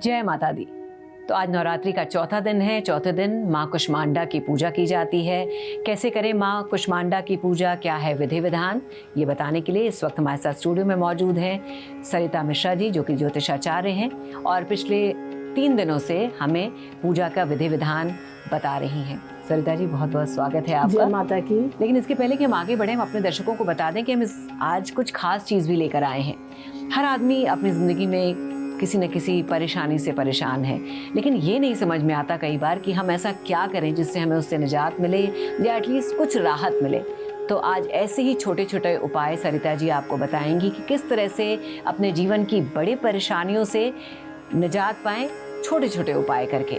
जय माता दी। तो आज नवरात्रि का चौथा दिन है। चौथे दिन माँ कुष्मांडा की पूजा की जाती है। कैसे करें माँ कुष्मांडा की पूजा, क्या है विधि विधान, ये बताने के लिए इस वक्त हमारे साथ स्टूडियो में मौजूद हैं सरिता मिश्रा जी, जो कि ज्योतिषाचार्य हैं और पिछले 3 दिनों से हमें पूजा का विधि विधान बता रही हैं। सरिता जी, बहुत बहुत स्वागत है आपका। जय माता की। लेकिन इसके पहले कि हम आगे बढ़ें, हम अपने दर्शकों को बता दें कि हम आज कुछ खास चीज़ भी लेकर आए हैं। हर आदमी अपनी ज़िंदगी में किसी न किसी परेशानी से परेशान है, लेकिन ये नहीं समझ में आता कई बार कि हम ऐसा क्या करें जिससे हमें उससे निजात मिले या एटलीस्ट कुछ राहत मिले। तो आज ऐसे ही छोटे छोटे उपाय सरिता जी आपको बताएंगी कि किस तरह से अपने जीवन की बड़ी परेशानियों से निजात पाएं, छोटे छोटे उपाय करके।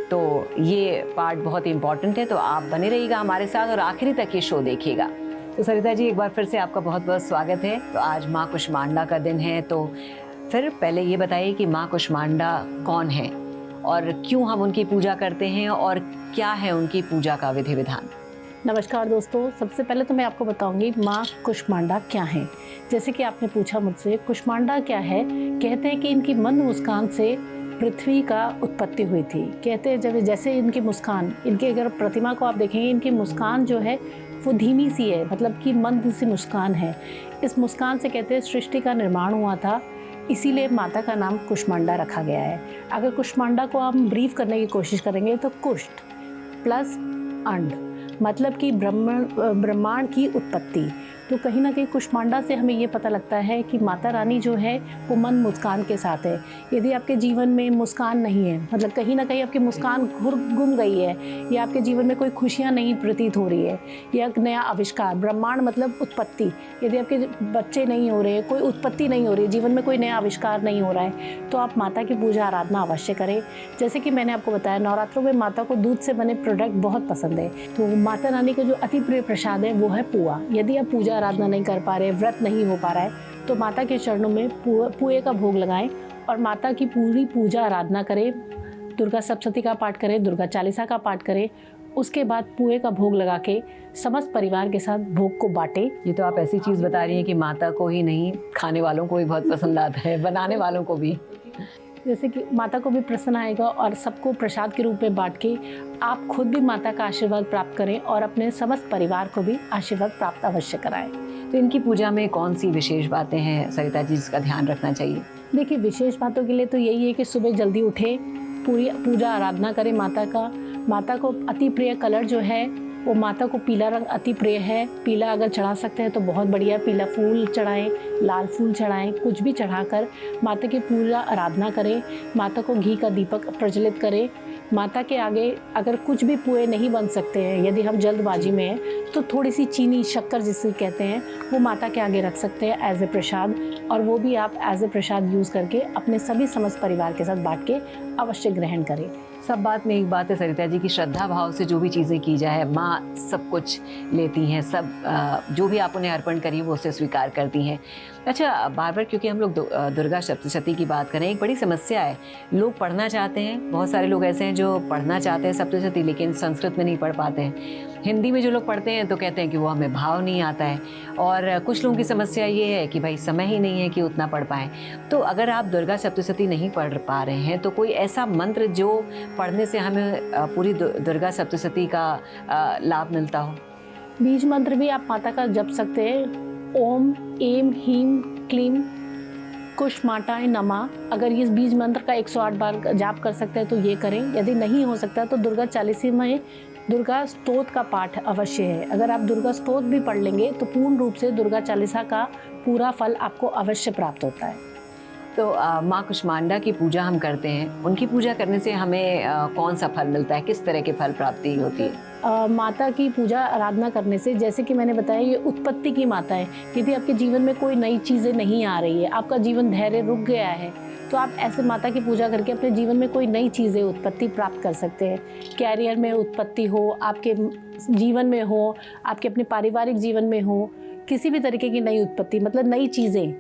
तो ये पार्ट बहुत ही इम्पॉर्टेंट है, तो आप बने रहिएगा हमारे साथ और आखिरी तक ये शो देखिएगा। तो सरिता जी, एक बार फिर से आपका बहुत बहुत स्वागत है। तो आज माँ कुष्मांडा का दिन है, तो फिर पहले ये बताइए कि माँ कुष्मांडा कौन है और क्यों हम उनकी पूजा करते हैं और क्या है उनकी पूजा का विधि विधान। नमस्कार दोस्तों, सबसे पहले तो मैं आपको बताऊंगी माँ कुष्मांडा क्या है। जैसे कि आपने पूछा मुझसे कुष्मांडा क्या है, कहते हैं कि इनकी मंद मुस्कान से पृथ्वी का उत्पत्ति हुई थी। कहते हैं जब जैसे इनकी मुस्कान, इनके अगर प्रतिमा को आप देखेंगे, इनकी मुस्कान जो है वो धीमी सी है, मतलब कि मंद सी मुस्कान है। इस मुस्कान से कहते हैं सृष्टि का निर्माण हुआ था, इसीलिए माता का नाम कुष्मांडा रखा गया है। अगर कुष्मांडा को हम ब्रीफ करने की कोशिश करेंगे तो कुष्ठ प्लस अंड, मतलब कि ब्रह्मांड की उत्पत्ति। तो कहीं ना कहीं कुष्मांडा से हमें ये पता लगता है कि माता रानी जो है वो मंद मुस्कान के साथ है। यदि आपके जीवन में मुस्कान नहीं है, मतलब कहीं ना कहीं आपकी मुस्कान गुम गई है, या आपके जीवन में कोई खुशियाँ नहीं प्रतीत हो रही है, या एक नया आविष्कार, ब्रह्मांड मतलब उत्पत्ति, यदि आपके बच्चे नहीं हो रहे, कोई उत्पत्ति नहीं हो रही, जीवन में कोई नया आविष्कार नहीं हो रहा है, तो आप माता की पूजा आराधना अवश्य करें। जैसे कि मैंने आपको बताया, नवरात्रों में माता को दूध से बने प्रोडक्ट बहुत पसंद है। तो माता रानी का जो अति प्रिय प्रसाद है वो है पुआ। यदि आप पूजा आराधना नहीं कर पा रहे, व्रत नहीं हो पा रहा है, तो माता के चरणों में पुए का भोग लगाएं और माता की पूरी पूजा आराधना करें। दुर्गा सप्तशती का पाठ करें, दुर्गा चालीसा का पाठ करें। उसके बाद पुए का भोग लगा के समस्त परिवार के साथ भोग को बांटें। ये तो आप ऐसी चीज़ बता रही हैं कि माता को ही नहीं, खाने वालों को भी बहुत पसंद आता है, बनाने वालों को भी। जैसे कि माता को भी प्रसन्न आएगा और सबको प्रसाद के रूप में बांट के आप खुद भी माता का आशीर्वाद प्राप्त करें और अपने समस्त परिवार को भी आशीर्वाद प्राप्त अवश्य कराएं। तो इनकी पूजा में कौन सी विशेष बातें हैं सरिता जी जिसका ध्यान रखना चाहिए? देखिए, विशेष बातों के लिए तो यही है कि सुबह जल्दी उठे, पूरी पूजा आराधना करें माता का। माता को अति प्रिय कलर जो है वो, माता को पीला रंग अति प्रिय है। पीला अगर चढ़ा सकते हैं तो बहुत बढ़िया, पीला फूल चढ़ाएं, लाल फूल चढ़ाएं, कुछ भी चढ़ाकर माता की पूजा आराधना करें। माता को घी का दीपक प्रज्वलित करें। माता के आगे अगर कुछ भी पुए नहीं बन सकते हैं, यदि हम जल्दबाजी में हैं, तो थोड़ी सी चीनी, शक्कर जिसे कहते हैं, वो माता के आगे रख सकते हैं एज ए प्रसाद, और वो भी आप एज ए प्रसाद यूज़ करके अपने सभी समस्त परिवार के साथ बांट के अवश्य ग्रहण करें। सब बात में एक बात है सरिता जी की, श्रद्धा भाव से जो भी चीज़ें की जाए, माँ सब कुछ लेती हैं, सब जो भी आप उन्हें अर्पण करिए वो उसे स्वीकार करती हैं। अच्छा, बार बार क्योंकि हम लोग दुर्गा सप्तशती की बात करें, एक बड़ी समस्या है, लोग पढ़ना चाहते हैं, बहुत सारे लोग ऐसे हैं जो पढ़ना चाहते हैं सप्तशती, लेकिन संस्कृत में नहीं पढ़ पाते हैं। हिंदी में जो लोग पढ़ते हैं तो कहते हैं कि वो हमें भाव नहीं आता है, और कुछ लोगों की समस्या ये है कि भाई समय ही नहीं है कि उतना पढ़ पाएँ। तो अगर आप दुर्गा सप्तशती नहीं पढ़ पा रहे हैं तो कोई ऐसा मंत्र जो पढ़ने से हमें पूरी दुर्गा सप्तशती का लाभ मिलता हो? बीज मंत्र भी आप माता का जप सकते हैं। ओम एम हीम क्लीम कुष्मांडाय नमः। अगर इस बीज मंत्र का 108 बार जाप कर सकते हैं तो ये करें। यदि नहीं हो सकता तो दुर्गा चालीसा में दुर्गा स्तोत्र का पाठ अवश्य है। अगर आप दुर्गा स्तोत्र भी पढ़ लेंगे तो पूर्ण रूप से दुर्गा चालीसा का पूरा फल आपको अवश्य प्राप्त होता है। तो माँ कुष्मांडा की पूजा हम करते हैं, उनकी पूजा करने से हमें कौन सा फल मिलता है, किस तरह के फल प्राप्ति होती है? माता की पूजा आराधना करने से, जैसे कि मैंने बताया, ये उत्पत्ति की माता है। यदि आपके जीवन में कोई नई चीज़ें नहीं आ रही है, आपका जीवन धैर्य रुक गया है, तो आप ऐसे माता की पूजा करके अपने जीवन में कोई नई चीज़ें उत्पत्ति प्राप्त कर सकते हैं। कैरियर में उत्पत्ति हो, आपके जीवन में हो, आपके अपने पारिवारिक जीवन में हो, किसी भी तरीके की नई उत्पत्ति, मतलब नई चीज़ें,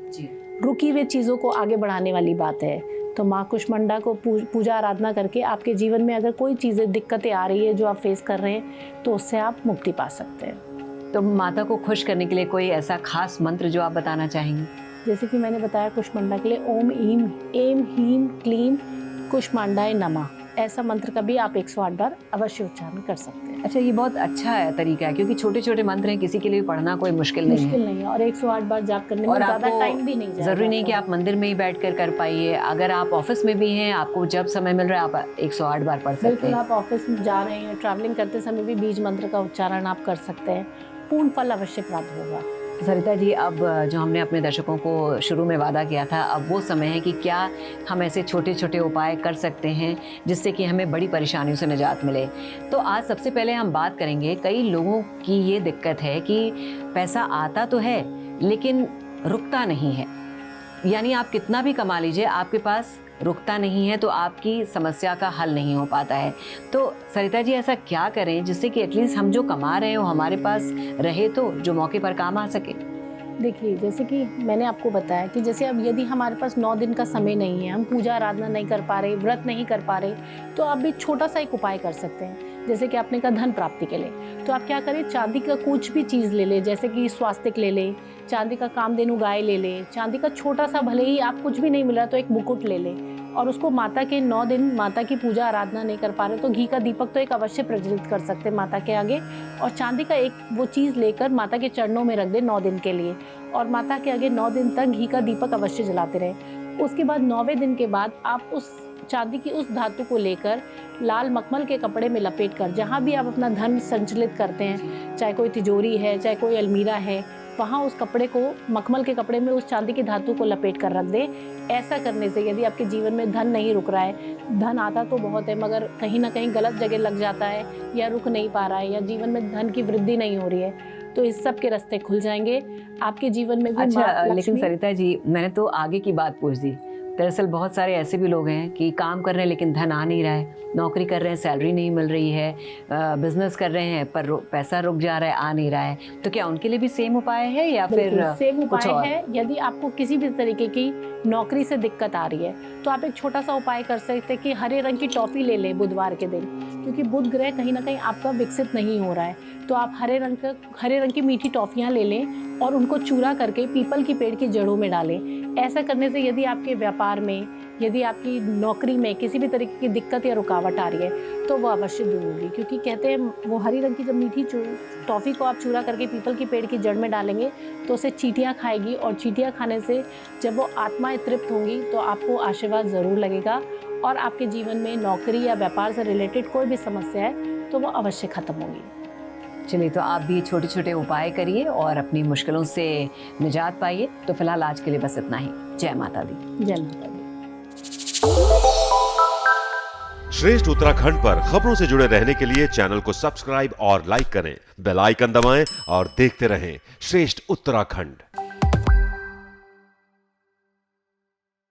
रुकी हुई चीज़ों को आगे बढ़ाने वाली बात है। तो माँ कुष्मांडा को पूजा आराधना करके आपके जीवन में अगर कोई चीज़ें, दिक्कतें आ रही है जो आप फेस कर रहे हैं, तो उससे आप मुक्ति पा सकते हैं। तो माता को खुश करने के लिए कोई ऐसा खास मंत्र जो आप बताना चाहेंगे? जैसे कि मैंने बताया, कुष्मांडा के लिए ओम एम हीम क्लीम कुष्मांडाय नमः, ऐसा मंत्र का भी आप 108 बार अवश्य उच्चारण कर सकते हैं। अच्छा, ये बहुत अच्छा है तरीका है, क्योंकि छोटे छोटे मंत्र हैं, किसी के लिए पढ़ना कोई मुश्किल नहीं है। मुश्किल नहीं है और 108 बार जाप करने में और ज़्यादा आपको टाइम भी नहीं जाएगा। जरूरी नहीं कि आप मंदिर में ही बैठकर कर पाइए, अगर आप ऑफिस में भी हैं, आपको जब समय मिल रहा है आप 108 बार पढ़ सकते बिल्कुल, हैं। आप ऑफिस में जा रहे हैं, ट्रैवलिंग करते समय भी बीज मंत्र का उच्चारण आप कर सकते हैं, पूर्ण फल अवश्य प्राप्त होगा। सरिता जी, अब जो हमने अपने दर्शकों को शुरू में वादा किया था, अब वो समय है कि क्या हम ऐसे छोटे छोटे उपाय कर सकते हैं जिससे कि हमें बड़ी परेशानियों से निजात मिले। तो आज सबसे पहले हम बात करेंगे, कई लोगों की ये दिक्कत है कि पैसा आता तो है लेकिन रुकता नहीं है, यानी आप कितना भी कमा लीजिए आपके पास रुकता नहीं है, तो आपकी समस्या का हल नहीं हो पाता है। तो सरिता जी, ऐसा क्या करें जिससे कि एटलीस्ट हम जो कमा रहे हैं वो हमारे पास रहे, तो जो मौके पर काम आ सके। देखिए, जैसे कि मैंने आपको बताया कि जैसे अब यदि हमारे पास 9 दिन का समय नहीं है, हम पूजा आराधना नहीं कर पा रहे, व्रत नहीं कर पा रहे, तो आप भी छोटा सा एक उपाय कर सकते हैं। जैसे कि आपने कहा धन प्राप्ति के लिए, तो आप क्या करें, चांदी का कुछ भी चीज़ ले लें, जैसे कि स्वास्तिक ले लें, चांदी का कामधेनु गाय ले लें, चांदी का छोटा सा, भले ही आप कुछ भी नहीं मिल रहा तो एक मुकुट ले लें, और उसको माता के 9 दिन माता की पूजा आराधना नहीं कर पा रहे तो घी का दीपक तो एक अवश्य प्रज्वलित कर सकते हैं माता के आगे, और चांदी का एक वो चीज़ लेकर माता के चरणों में रख दें 9 दिन के लिए, और माता के आगे 9 दिन तक घी का दीपक अवश्य जलाते रहें। उसके बाद 9वें दिन के बाद आप उस चांदी की उस धातु को लेकर लाल मखमल के कपड़े में लपेट कर, जहाँ भी आप अपना धन संचलित करते हैं, चाहे कोई तिजोरी है, चाहे कोई अलमीरा है, वहाँ उस कपड़े को, मखमल के कपड़े में उस चांदी की धातु को लपेट कर रख दें। ऐसा करने से यदि आपके जीवन में धन नहीं रुक रहा है, धन आता तो बहुत है मगर कहीं ना कहीं गलत जगह लग जाता है, या रुक नहीं पा रहा है, या जीवन में धन की वृद्धि नहीं हो रही है, तो इस सब के रास्ते खुल जाएंगे आपके जीवन में भी। अच्छा, लेकिन सरिता जी, मैंने तो आगे की बात पूछ दी। दरअसल बहुत सारे ऐसे भी लोग हैं कि काम कर रहे हैं लेकिन धन आ नहीं रहा है, नौकरी कर रहे हैं सैलरी नहीं मिल रही है, बिजनेस कर रहे हैं पर पैसा रुक जा रहा है, आ नहीं रहा है, तो क्या उनके लिए भी सेम उपाय है या फिर सेम उपाय है? यदि आपको किसी भी तरीके की नौकरी से दिक्कत आ रही है तो आप एक छोटा सा उपाय कर सकते हैं कि हरे रंग की टॉफी ले लें बुधवार के दिन, क्योंकि बुध ग्रह कहीं ना कहीं आपका विकसित नहीं हो रहा है, तो आप हरे रंग की मीठी टॉफियाँ ले लें और उनको चूरा करके पीपल की पेड़ की जड़ों में डालें। ऐसा करने से यदि आपके व्यापार में, यदि आपकी नौकरी में किसी भी तरीके की दिक्कत या रुकावट आ रही है तो वो अवश्य दूर होगी, क्योंकि कहते हैं वो हरी रंग की जब मीठी टॉफ़ी को आप चूरा करके पीपल की पेड़ की जड़ में डालेंगे तो उसे चींटियाँ खाएगी, और चींटियाँ खाने से जब वो आत्माएं तृप्त होंगी तो आपको आशीर्वाद ज़रूर लगेगा, और आपके जीवन में नौकरी या व्यापार से रिलेटेड कोई भी समस्या है तो वो अवश्य ख़त्म होगी। चलिए, तो आप भी छोटे छोटे उपाय करिए और अपनी मुश्किलों से निजात पाइए। तो फिलहाल आज के लिए बस इतना ही। जय माता दी। जय माता दी। श्रेष्ठ उत्तराखंड पर खबरों से जुड़े रहने के लिए चैनल को सब्सक्राइब और लाइक करें, बेल आइकन दबाएं और देखते रहें श्रेष्ठ उत्तराखंड।